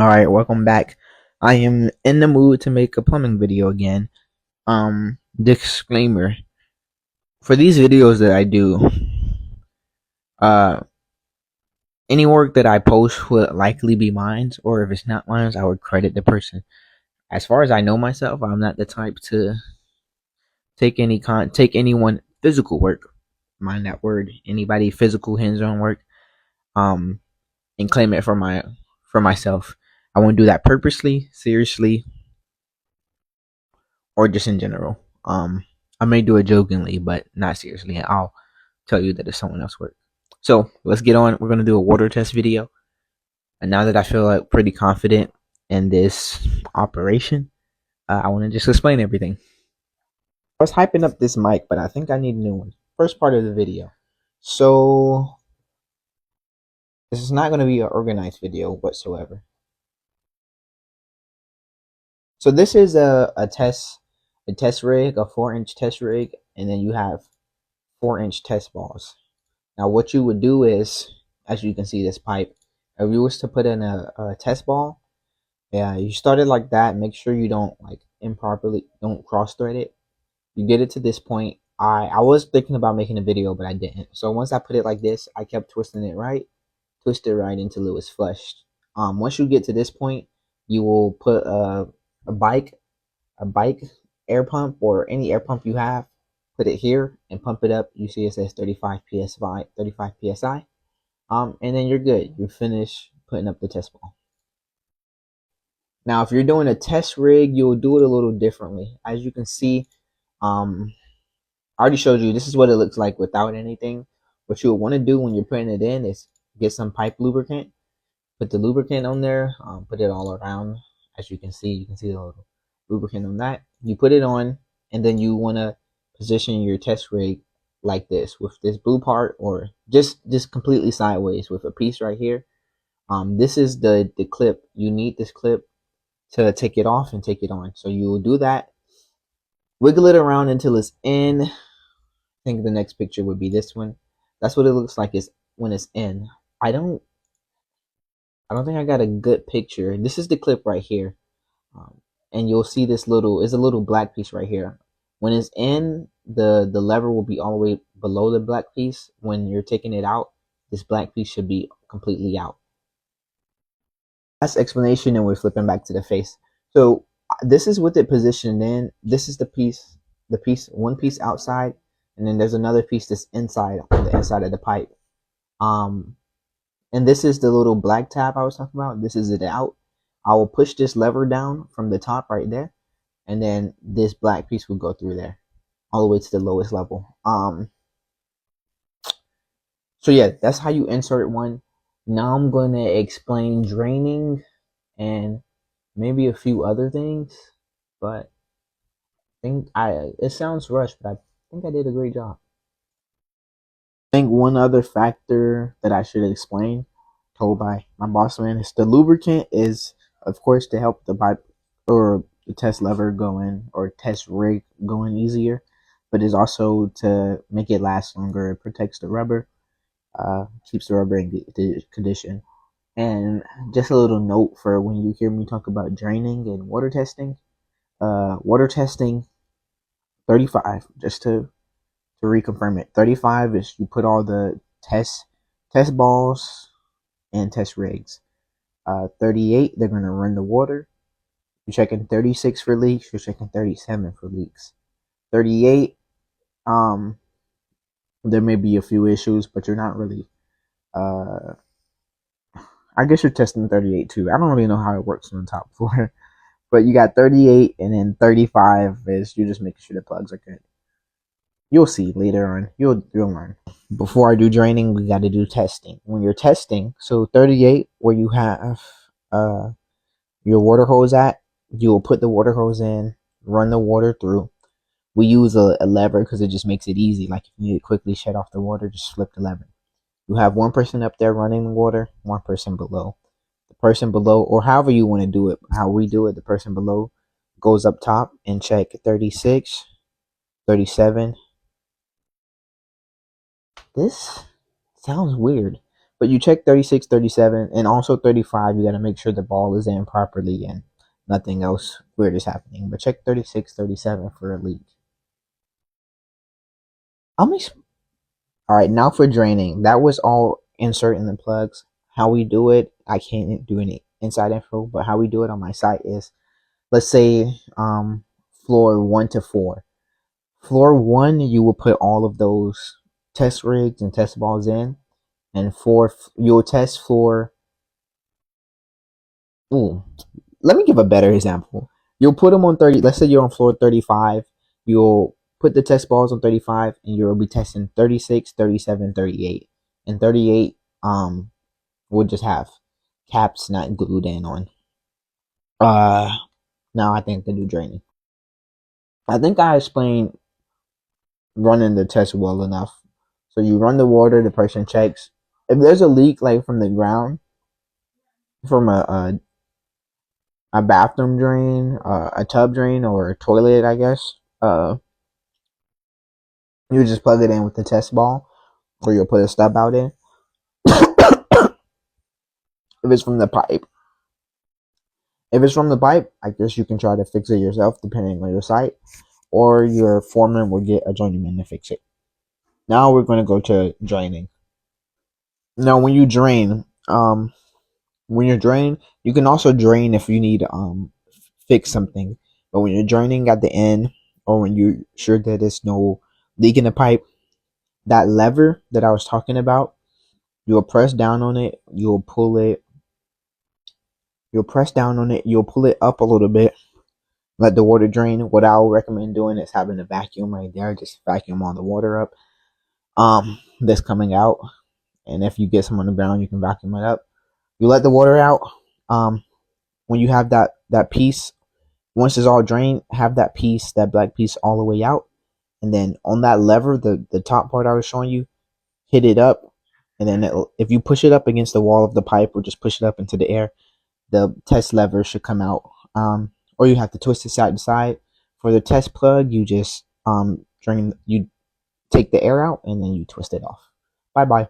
Alright, welcome back. I am in the mood to make a plumbing video again. Disclaimer. For these videos that I do, uh any work that I post will likely be mine, or if it's not mine, I would credit the person. As far as I know myself, I'm not the type to take anyone physical work. Mind that word. Anybody physical hands-on work, um, and claim it for myself. I won't do that purposely, seriously, or just in general. I may do it jokingly, but not seriously. I'll tell you that it's someone else's work. So let's get on. We're gonna do a water test video. And now that I feel like pretty confident in this operation, I want to just explain everything. I was hyping up this mic, but I think I need a new one. First part of the video. So this is not going to be an organized video whatsoever. So this is a test rig, a 4-inch test rig, and then you have 4-inch test balls. Now what you would do is, as you can see this pipe, if you was to put in a test ball, yeah, you start it like that. Make sure you don't don't cross thread it. You get it to this point. I was thinking about making a video, but I didn't. So once I put it like this, I kept twisting it right, twist it right until it was flushed. Once you get to this point, you will put a bike a bike air pump or any air pump you have, put it here and pump it up. You see it says 35 psi, 35 psi. And then you're good. You finish putting up the test ball. Now, if you're doing a test rig, you'll do it a little differently. As you can see, I already showed you this is what it looks like without anything. What you'll want to do when you're putting it in is get some pipe lubricant, put the lubricant on there, put it all around. As you can see the little lubricant on that. You put it on, and then you want to position your test rig like this with this blue part, or just completely sideways with a piece right here. This is the clip. You need this clip to take it off and take it on. So you will do that. Wiggle it around until it's in. I think the next picture would be this one. That's what it looks like is when it's in. I don't think I got a good picture. This is the clip right here. And you'll see this is a little black piece right here. When it's in, the lever will be all the way below the black piece. When you're taking it out, this black piece should be completely out. That's explanation, and we're flipping back to the face. So this is with it positioned in. This is one piece outside, and then there's another piece that's inside on the inside of the pipe. And this is the little black tab I was talking about. This is it out. I will push this lever down from the top right there, and then this black piece will go through there all the way to the lowest level. So yeah, that's how you insert one. Now I'm going to explain draining and maybe a few other things, but it sounds rushed, but I think I did a great job. I think one other factor that I should explain, told by my boss man, is the lubricant is, of course, to help the pipe or the test lever go in, or test rig go in easier, but is also to make it last longer. It protects the rubber, keeps the rubber in good condition. And just a little note for when you hear me talk about draining and water testing. Water testing 35, just to reconfirm it. 35 is you put all the test balls and test rigs. 38, they're gonna run the water. You're checking 36 for leaks. You're checking 37 for leaks. 38, there may be a few issues, but you're not really. I guess you're testing 38 too. I don't really know how it works on the top floor, but you got 38, and then 35 is you're just making sure the plugs are good. You'll see later on. You'll learn. Before I do draining, we got to do testing. When you're testing, so 38, where you have your water hose at, you will put the water hose in, run the water through. We use a lever because it just makes it easy. Like if you need to quickly shut off the water, just flip the lever. You have one person up there running the water, one person below. The person below, or however you want to do it, how we do it, the person below goes up top and check 36, 37. This sounds weird, But you check 36, 37, and also 35. You got to make sure the ball is in properly and nothing else weird is happening. But check 36, 37 for a leak. I'm ex- all right, now for draining. That was all inserting the plugs. How we do it, I can't do any inside info, but how we do it on my site is, let's say floor 1 to 4. Floor 1, you will put all of those test rigs and test balls in, and you'll test floor. Ooh, let me give a better example. You'll put them on 30. Let's say you're on floor 35. You'll put the test balls on 35, and you'll be testing 36, 37, 38. And 38 will just have caps not glued in on. Uh, Now I think the new draining. I think I explained running the test well enough. So you run the water, the person checks. If there's a leak like from the ground, from a bathroom drain, a tub drain, or a toilet, I guess, you just plug it in with the test ball, or you'll put a stub out in. If it's from the pipe, I guess you can try to fix it yourself, depending on your site, or your foreman will get a journeyman to fix it. Now we're going to go to draining. Now, when you're draining, you can also drain if you need fix something. But when you're draining at the end, or when you're sure that there's no leak in the pipe, that lever that I was talking about, you'll press down on it, you'll pull it, you'll press down on it, you'll pull it up a little bit, let the water drain. What I would recommend doing is having a vacuum right there, just vacuum all the water up that's coming out. And if you get some on the ground, you can vacuum it up. You let the water out. When you have that piece, once it's all drained, have that black piece all the way out, and then on that lever, the top part I was showing you, hit it up, and then if you push it up against the wall of the pipe or just push it up into the air, the test lever should come out. Or you have to twist it side to side. For the test plug, you just you take the air out and then you twist it off. Bye bye.